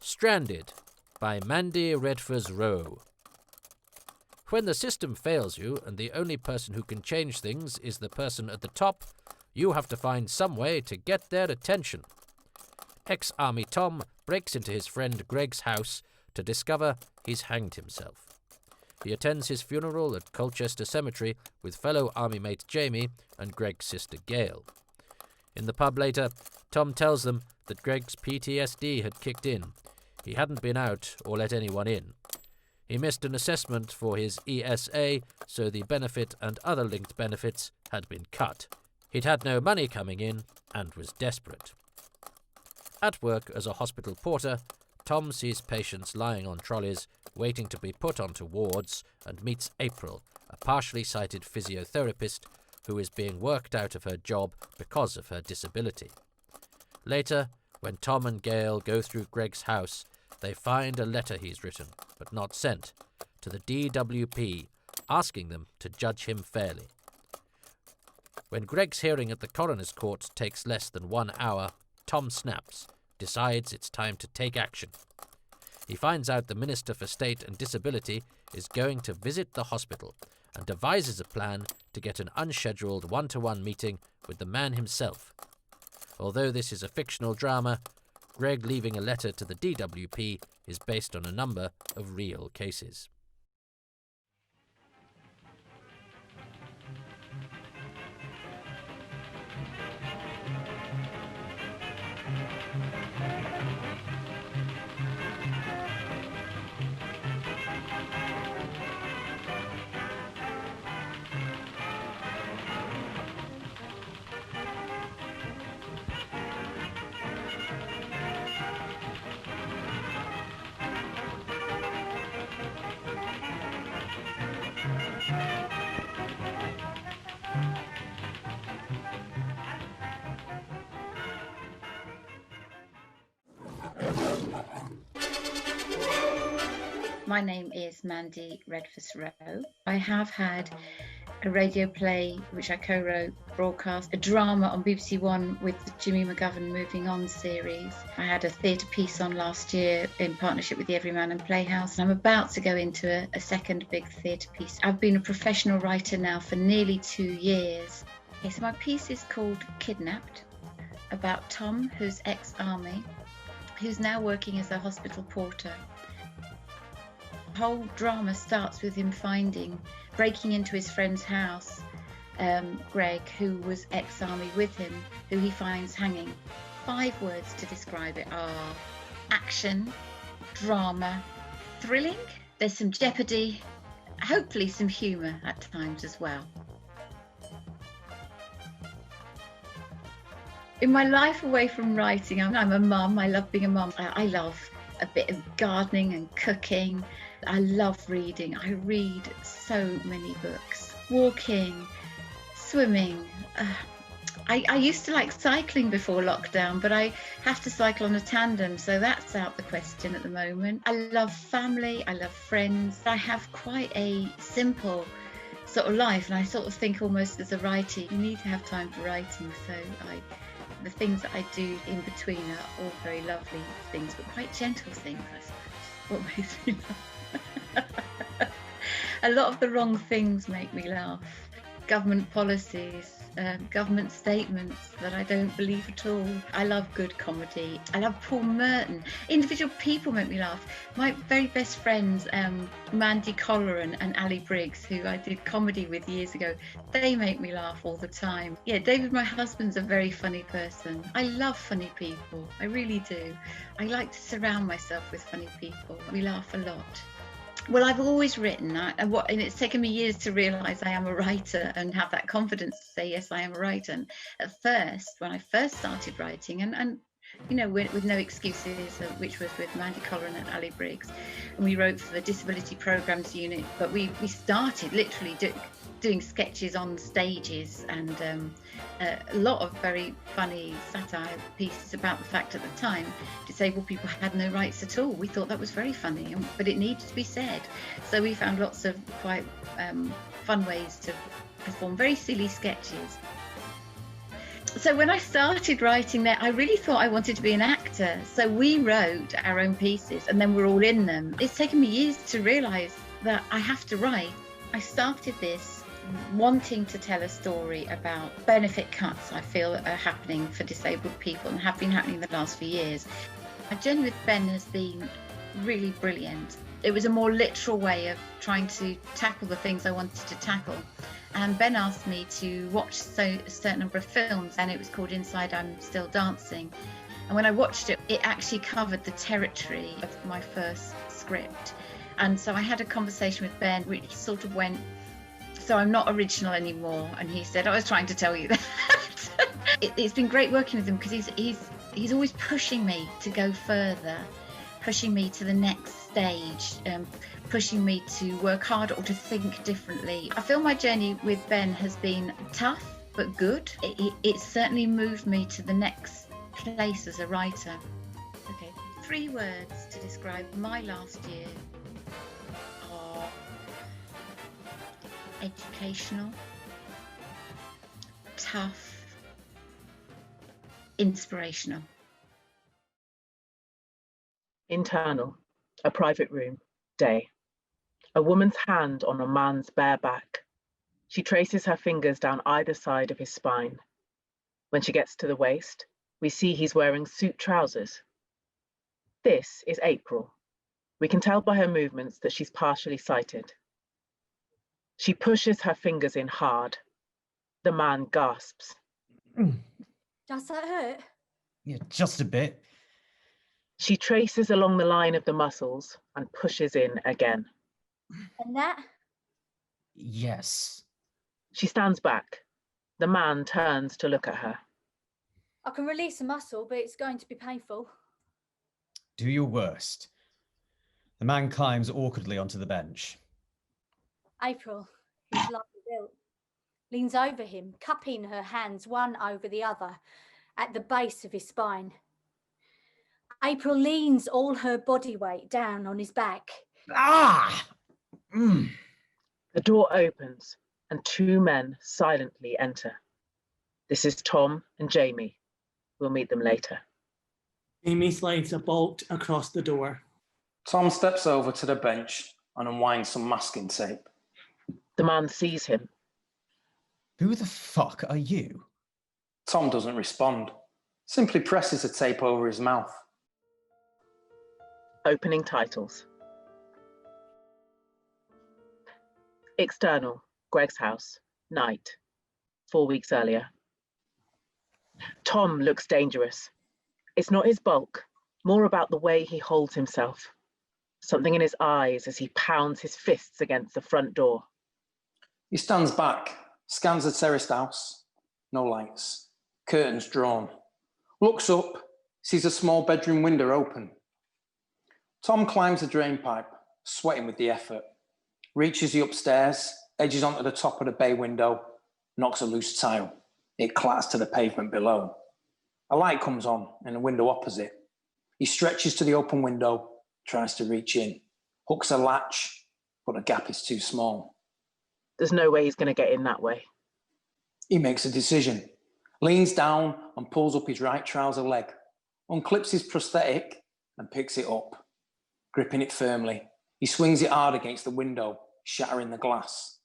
Stranded by Mandy Redvers-Rowe. When the system fails you and the only person who can change things is the person at the top, you have to find some way to get their attention. Ex-Army Tom breaks into his friend Greg's house to discover he's hanged himself. He attends his funeral at Colchester Cemetary with fellow Army mate Jamie and Greg's sister Gayle. In the pub later, Tom tells them that Greg's PTSD had kicked in. He hadn't been out or let anyone in. He missed an assessment for his ESA, so the benefit and other linked benefits had been cut. He'd had no money coming in and was desperate. At work as a hospital porter, Tom sees patients lying on trolleys waiting to be put onto wards and meets April, a partially sighted physiotherapist who is being worked out of her job because of her disability. Later, when Tom and Gayl go through Greg's house, they find a letter he's written, but not sent, to the DWP, asking them to judge him fairly. When Greg's hearing at the coroner's court takes less than 1 hour, Tom snaps, decides it's time to take action. He finds out the Minister for State and Disability is going to visit the hospital and devises a plan to get an unscheduled one-to-one meeting with the man himself. Although this is a fictional drama, Greg leaving a letter to the DWP is based on a number of real cases. My name is Mandy Redvers-Rowe. I have had a radio play, which I co-wrote, broadcast, a drama on BBC One with the Jimmy McGovern Moving On series. I had a theatre piece on last year in partnership with the Everyman and Playhouse. I'm about to go into a second big theatre piece. I've been a professional writer now for nearly 2 years. Okay, so my piece is called Kidnapped, about Tom, who's ex-army, who's now working as a hospital porter. The whole drama starts with him breaking into his friend's house, Greg, who was ex-army with him, who he finds hanging. 5 words to describe it are action, drama, thrilling. There's some jeopardy, hopefully some humour at times as well. In my life away from writing, I'm a mum. I love being a mum. I love a bit of gardening and cooking. I love reading. I read so many books. Walking, swimming. I used to like cycling before lockdown, but I have to cycle on a tandem, so that's out the question at the moment. I love family. I love friends. I have quite a simple sort of life, and I sort of think almost as a writer, you need to have time for writing. So the things that I do in between are all very lovely things, but quite gentle things, I suppose. What makes me laugh? A lot of the wrong things make me laugh. Government policies, government statements that I don't believe at all. I love good comedy. I love Paul Merton. Individual people make me laugh. My very best friends, Mandy and Ali Briggs, who I did comedy with years ago, they make me laugh all the time. Yeah, David, my husband's a very funny person. I love funny people. I really do. I like to surround myself with funny people. We laugh a lot. Well, I've always written, and it's taken me years to realise I am a writer and have that confidence to say, yes, I am a writer. And at first, when I first started writing, and you know, with No Excuses, which was with Mandy and Ali Briggs, and we wrote for the Disability Programmes Unit, but we started literally doing sketches on stages, and a lot of very funny satire pieces about the fact at the time disabled people had no rights at all. We thought that was very funny, but it needed to be said. So we found lots of quite fun ways to perform very silly sketches. So when I started writing that, I really thought I wanted to be an actor. So we wrote our own pieces and then we're all in them. It's taken me years to realise that I have to write. I started this wanting to tell a story about benefit cuts I feel are happening for disabled people and have been happening the last few years. My journey with Ben has been really brilliant. It was a more literal way of trying to tackle the things I wanted to tackle. And Ben asked me to watch a certain number of films, and it was called Inside I'm Still Dancing. And when I watched it, it actually covered the territory of my first script. And so I had a conversation with Ben, which sort of went, so I'm not original anymore. And he said, I was trying to tell you that. It's been great working with him because he's always pushing me to go further, pushing me to the next stage, pushing me to work harder or to think differently. I feel my journey with Ben has been tough but good. It certainly moved me to the next place as a writer. Okay, 3 words to describe my last year are educational, tough, inspirational. Internal, a private room, day. A woman's hand on a man's bare back. She traces her fingers down either side of his spine. When she gets to the waist, we see he's wearing suit trousers. This is April. We can tell by her movements that she's partially sighted. She pushes her fingers in hard. The man gasps. Does that hurt? Yeah, just a bit. She traces along the line of the muscles and pushes in again. And that? Yes. She stands back. The man turns to look at her. I can release a muscle, but it's going to be painful. Do your worst. The man climbs awkwardly onto the bench. April, who's lightly built, leans over him, cupping her hands one over the other at the base of his spine. April leans all her body weight down on his back. Ah! The door opens and 2 men silently enter. This is Tom and Jamie. We'll meet them later. Jamie slides a bolt across the door. Tom steps over to the bench and unwinds some masking tape. The man sees him. Who the fuck are you? Tom doesn't respond, simply presses the tape over his mouth. Opening titles. External, Greg's house, night, 4 weeks earlier. Tom looks dangerous. It's not his bulk, more about the way he holds himself. Something in his eyes as he pounds his fists against the front door. He stands back, scans the terraced house. No lights, curtains drawn. Looks up, sees a small bedroom window open. Tom climbs the drain pipe, sweating with the effort. Reaches the upstairs, edges onto the top of the bay window, knocks a loose tile. It clatters to the pavement below. A light comes on in the window opposite. He stretches to the open window, tries to reach in, hooks a latch, but the gap is too small. There's no way he's going to get in that way. He makes a decision, leans down and pulls up his right trouser leg, unclips his prosthetic and picks it up. Gripping it firmly, he swings it hard against the window, shattering the glass.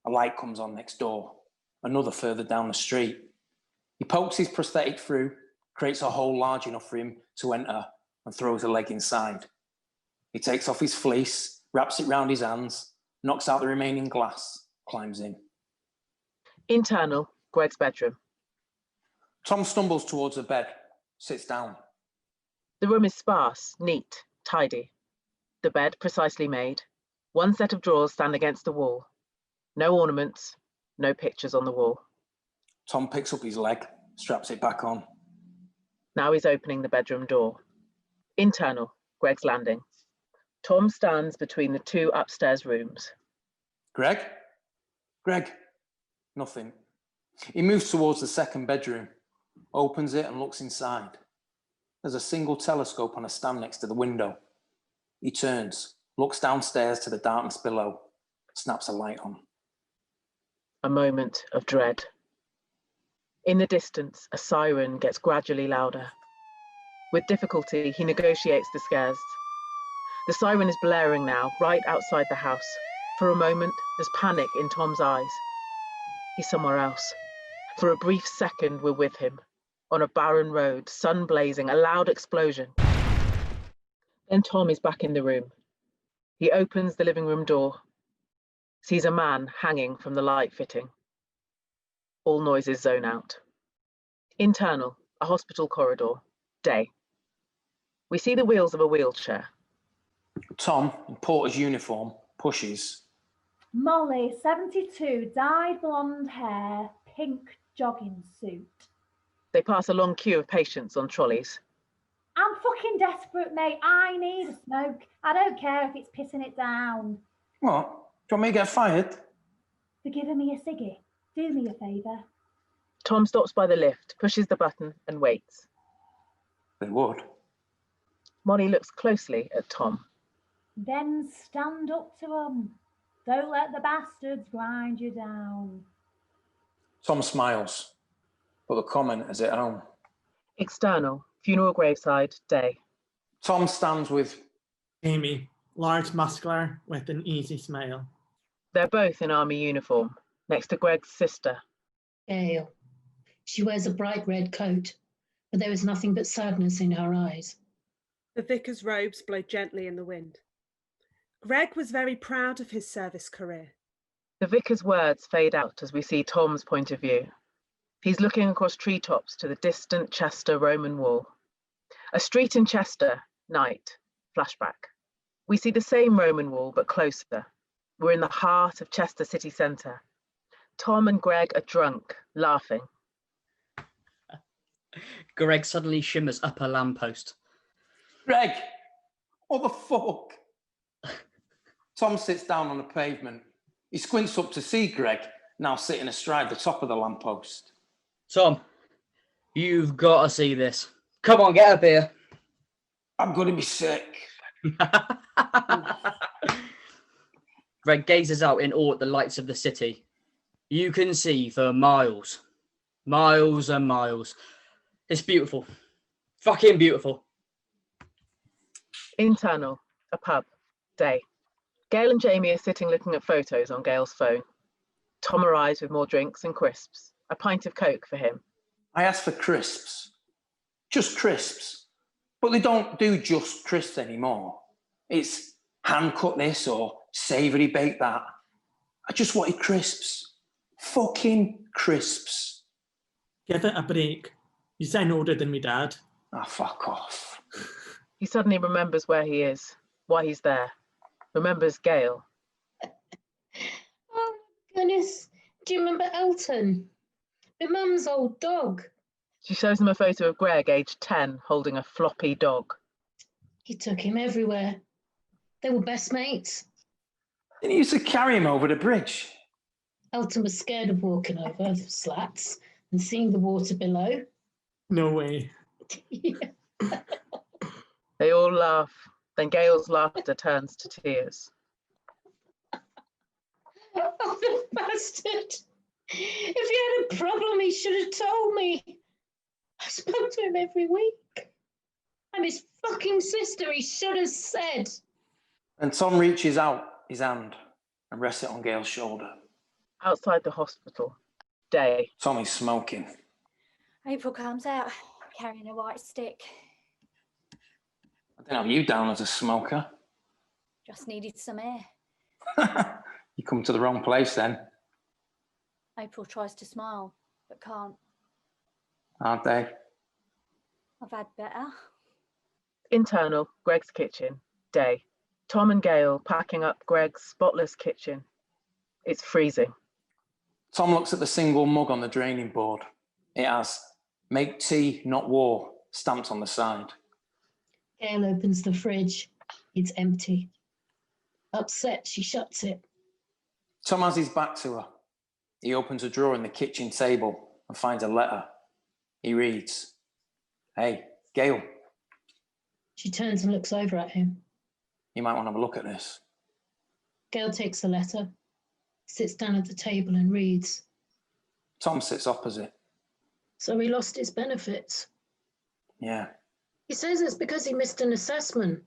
A light comes on next door, another further down the street. He pokes his prosthetic through, creates a hole large enough for him to enter and throws a leg inside. He takes off his fleece, wraps it round his hands, knocks out the remaining glass, climbs in. Internal, Greg's bedroom. Tom stumbles towards the bed, sits down. The room is sparse, neat, tidy. The bed precisely made. 1 set of drawers stand against the wall. No ornaments, no pictures on the wall. Tom picks up his leg, straps it back on. Now he's opening the bedroom door. Internal, Greg's landing. Tom stands between the 2 upstairs rooms. Greg? Greg? Nothing. He moves towards the second bedroom, opens it and looks inside. There's a single telescope on a stand next to the window. He turns, looks downstairs to the darkness below, snaps a light on. A moment of dread. In the distance, a siren gets gradually louder. With difficulty, he negotiates the scares. The siren is blaring now, right outside the house. For a moment, there's panic in Tom's eyes. He's somewhere else. For a brief second, we're with him. On a barren road, sun blazing, a loud explosion. Then Tom is back in the room. He opens the living room door, sees a man hanging from the light fitting. All noises zone out. Internal, a hospital corridor, day. We see the wheels of a wheelchair. Tom, in porter's uniform, pushes. Molly, 72, dyed blonde hair, pink jogging suit. They pass a long queue of patients on trolleys. I'm fucking desperate, mate. I need a smoke. I don't care if it's pissing it down. What? Do you want me to get fired? For giving me a ciggy. Do me a favour. Tom stops by the lift, pushes the button and waits. They would. Molly looks closely at Tom. Then stand up to 'em. Don't let the bastards grind you down. Tom smiles, but the comment is at home. External, funeral graveside, day. Tom stands with Amy, large muscular with an easy smile. They're both in army uniform, next to Greg's sister. Gayle. She wears a bright red coat, but there is nothing but sadness in her eyes. The vicar's robes blow gently in the wind. Greg was very proud of his service career. The vicar's words fade out as we see Tom's point of view. He's looking across treetops to the distant Chester Roman wall. A street in Chester, night, flashback. We see the same Roman wall, but closer. We're in the heart of Chester city centre. Tom and Greg are drunk, laughing. Greg suddenly shimmers up a lamppost. Greg! What the fuck? Tom sits down on the pavement. He squints up to see Greg, now sitting astride the top of the lamppost. Tom, you've got to see this. Come on, get up here. I'm going to be sick. Greg gazes out in awe at the lights of the city. You can see for miles. Miles and miles. It's beautiful. Fucking beautiful. Internal, a pub, day. Gayle and Jamie are sitting looking at photos on Gayle's phone. Tom arrives with more drinks and crisps, a pint of Coke for him. I asked for crisps. Just crisps. But they don't do just crisps anymore. It's hand cut this or savoury bake that. I just wanted crisps. Fucking crisps. Give it a break. You sound older than me, Dad. Ah, fuck off. He suddenly remembers where he is, why he's there. Remembers Gayle. Oh, goodness. Do you remember Elton? My mum's old dog. She shows him a photo of Greg, aged 10, holding a floppy dog. He took him everywhere. They were best mates. Didn't you used to carry him over the bridge? Elton was scared of walking over the slats and seeing the water below. No way. Yeah. They all laugh. Then Gayle's laughter turns to tears. Oh, the bastard. If he had a problem, he should have told me. I spoke to him every week. I'm his fucking sister, he should have said. And Tom reaches out his hand and rests it on Gayle's shoulder. Outside the hospital, day. Tommy's smoking. April comes out carrying a white stick. I didn't have you down as a smoker. Just needed some air. You come to the wrong place then. April tries to smile, but can't. Aren't they? I've had better. Internal, Greg's kitchen, day. Tom and Gayle packing up Greg's spotless kitchen. It's freezing. Tom looks at the single mug on the draining board. It has "Make tea, not war" stamped on the side. Gayle opens the fridge. It's empty. Upset, she shuts it. Tom has his back to her. He opens a drawer in the kitchen table and finds a letter. He reads, "Hey, Gayle." She turns and looks over at him. You might want to have a look at this. Gayle takes the letter, sits down at the table and reads. Tom sits opposite. So he lost his benefits. Yeah. He says it's because he missed an assessment.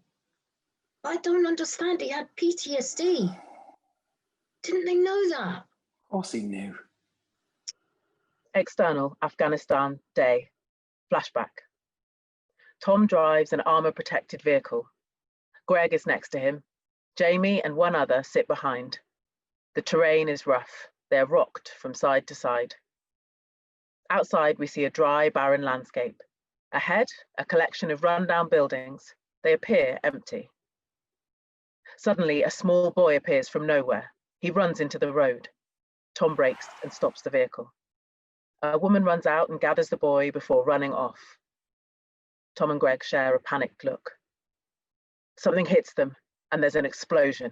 I don't understand. He had PTSD. Didn't they know that? Of course he knew. External, Afghanistan, day. Flashback. Tom drives an armour-protected vehicle. Greg is next to him. Jamie and one other sit behind. The terrain is rough. They are rocked from side to side. Outside, we see a dry, barren landscape. Ahead, a collection of run-down buildings. They appear empty. Suddenly, a small boy appears from nowhere. He runs into the road. Tom brakes and stops the vehicle. A woman runs out and gathers the boy before running off. Tom and Greg share a panicked look. Something hits them, and there's an explosion.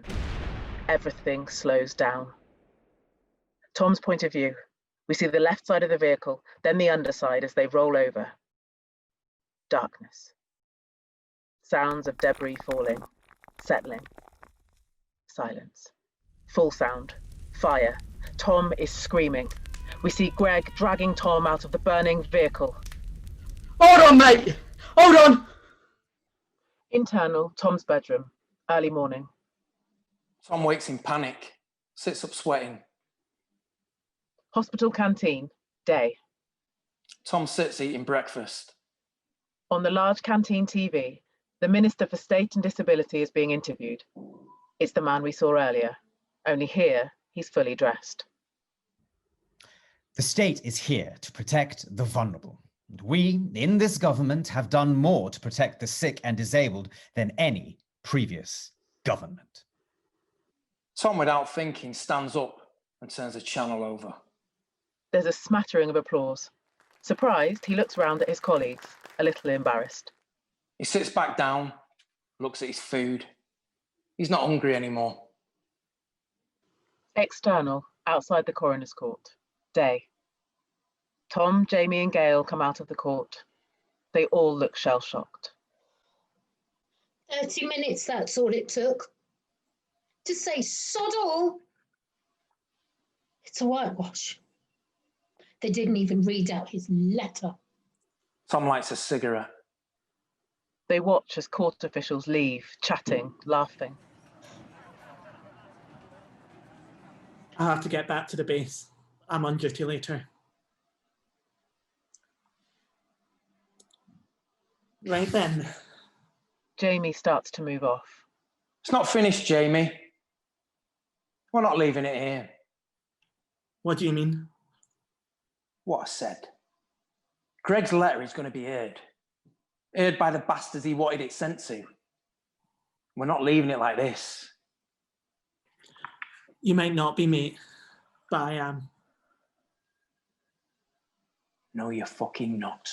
Everything slows down. Tom's point of view. We see the left side of the vehicle, then the underside as they roll over. Darkness. Sounds of debris falling, settling. Silence. Full sound. Fire. Tom is screaming. We see Greg dragging Tom out of the burning vehicle. Hold on, mate! Hold on! Internal, Tom's bedroom. Early morning. Tom wakes in panic, sits up sweating. Hospital canteen. Day. Tom sits eating breakfast. On the large canteen TV, the Minister for State and Disability is being interviewed. It's the man we saw earlier, only here he's fully dressed. The state is here to protect the vulnerable. And we, in this government, have done more to protect the sick and disabled than any previous government. Tom, without thinking, stands up and turns the channel over. There's a smattering of applause. Surprised, he looks round at his colleagues, a little embarrassed. He sits back down, looks at his food. He's not hungry anymore. External, outside the coroner's court. Day. Tom, Jamie and Gayle come out of the court. They all look shell-shocked. 30 minutes, that's all it took. To say sod all. It's a whitewash. They didn't even read out his letter. Tom lights a cigarette. They watch as court officials leave, chatting, laughing. I have to get back to the base. I'm on duty later. Right then. Jamie starts to move off. It's not finished, Jamie. We're not leaving it here. What do you mean? What I said. Greg's letter is going to be heard. Heard by the bastards he wanted it sent to. We're not leaving it like this. You might not be, mate, but I am. No, you're fucking not.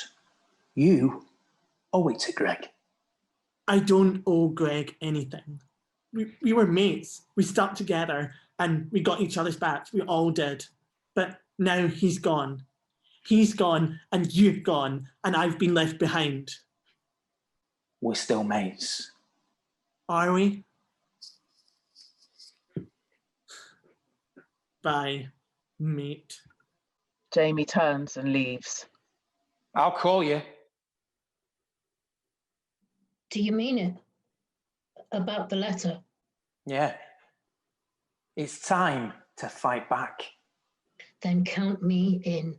You owe it to Greg. I don't owe Greg anything. We were mates. We stuck together and we got each other's backs. We all did. But now he's gone. He's gone and you've gone and I've been left behind. We're still mates. Are we? Bye, mate. Jamie turns and leaves. I'll call you. Do you mean it? About the letter? Yeah. It's time to fight back. Then count me in.